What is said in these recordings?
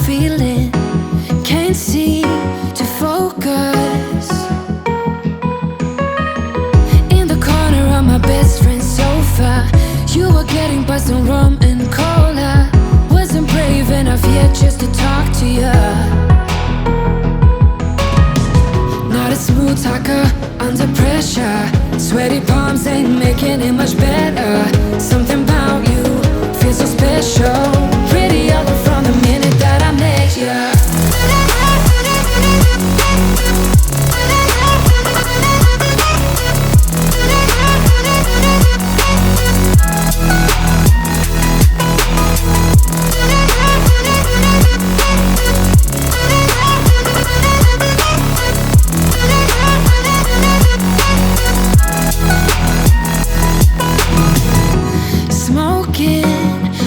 feeling, can't seem to focus. In the corner of my best friend's sofa, you were getting buzzed on rum and cola. Wasn't brave enough yet just to talk to you. Not a smooth talker under pressure. Sweaty palms ain't making it much better. Something about you feels so special. Prettier from the minute that I met you.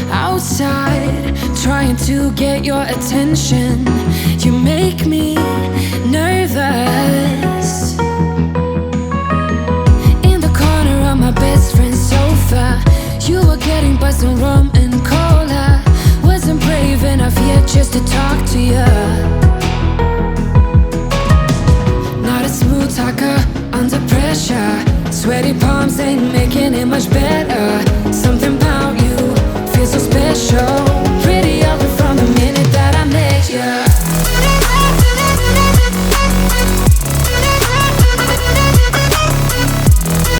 Outside, trying to get your attention. You make me nervous. In the corner of my best friend's sofa, you were getting buzzed on rum and cola. Wasn't brave enough yet just to talk to you. Not a smooth talker under pressure. Sweaty palms ain't making it much better. Something about you feels so special.